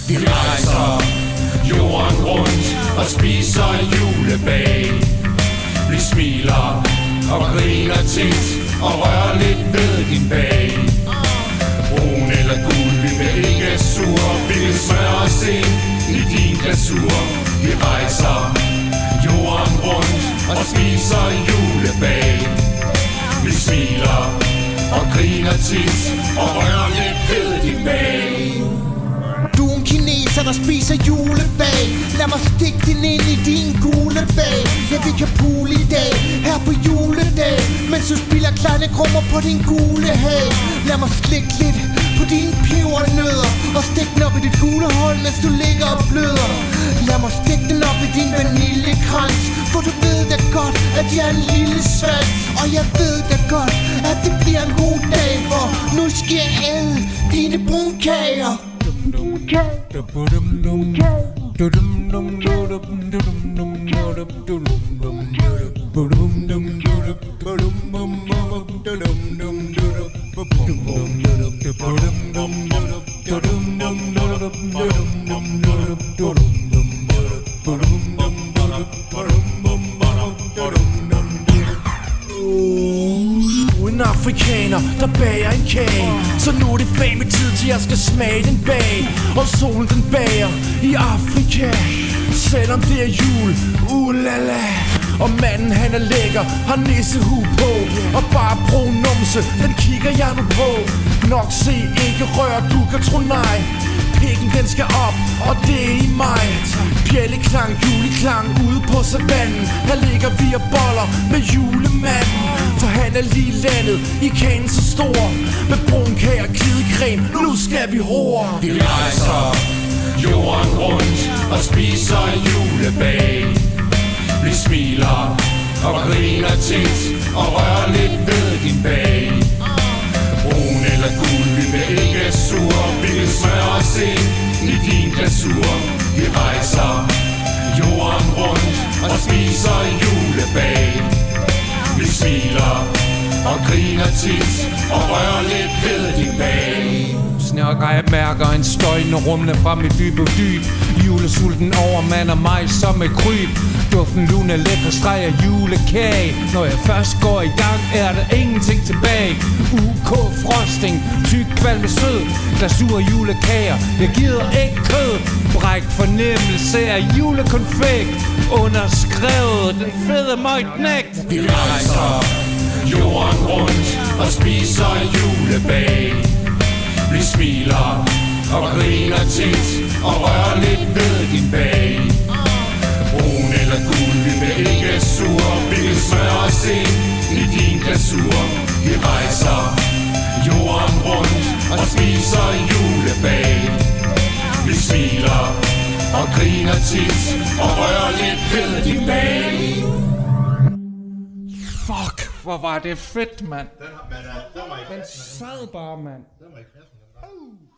Vi rejser jorden rundt og spiser julebag. Vi smiler og griner tit og rører lidt ved din bag. Brun eller gul, vi vil ikke sur. Vi vil smøre os ind i din glasur. Vi rejser jorden rundt og spiser julebag. Vi smiler og griner tit og rører lidt ved din bag. Du er en kineser, der spiser julebag. Lad mig stikke den ind i din gule bag. Ja, vi kan pule i dag, her på juledag, mens du spiller kleine krummer på din gule hag. Lad mig slikke lidt på dine pebernødder og stik den op i dit gule hold, mens du ligger og bløder. Lad mig stikke den op i din vaniljekrans, for du ved da godt, at jeg er en lille svans. Og jeg ved da godt, at det bliver en god dag, for nu skal jeg æde dine brunkager. En afrikaner, der bager en kage. Så nu er det fame tid til jeg skal smage den bag. Og solen den bager i Afrika. Selvom det er jul, ulala. Og manden han er lækker, har nissehue på. Og bare brun numse, den kigger jeg nu på. Nok se, ikke rør, du kan tro nej. Pikken den skal op, og det er i mig. Bjælleklang, juleklang ude på savannen. Her ligger vi og boller med julemanden. For han er lige landet i kagen så stor. Med brunkager og glidecreme, nu skal vi hore. Vi rejser jorden rundt og spiser julebag. Vi smiler og griner tit og rører lidt ved din bag. Brun eller gul, vi vil ikke sur. Vi vil smøre os ind i din glasur. Vi rejser jorden rundt og spiser julebag. Vi smiler og griner tit og rører lidt ved din bag. Snakker jeg mærker en støjende rumle fra mit dybe dyb. Julesulten overmander mig som et kryb. Duften luner lækker streger julekage. Når jeg først går i gang, er der ingenting tilbage. UK frosting, tyk kvalme sød. Glasur julekager, jeg gider ikke kød. Bræk fornemmelse af julekonfekt. Underskrevet den fede møgtnægt. Vi rejser jorden rundt og spiser julebag. Vi smiler og griner tit og rører lidt ved din bag. Brun eller gul, vi vil ikke sur. Vi vil smøre os ind i din glasur. Vi rejser jorden rundt og spiser julebag. Vi smiler og griner tit og rører lidt ved din bag. Fuck, hvor var det fedt, mand. Den var Den sad bare, mand. ikke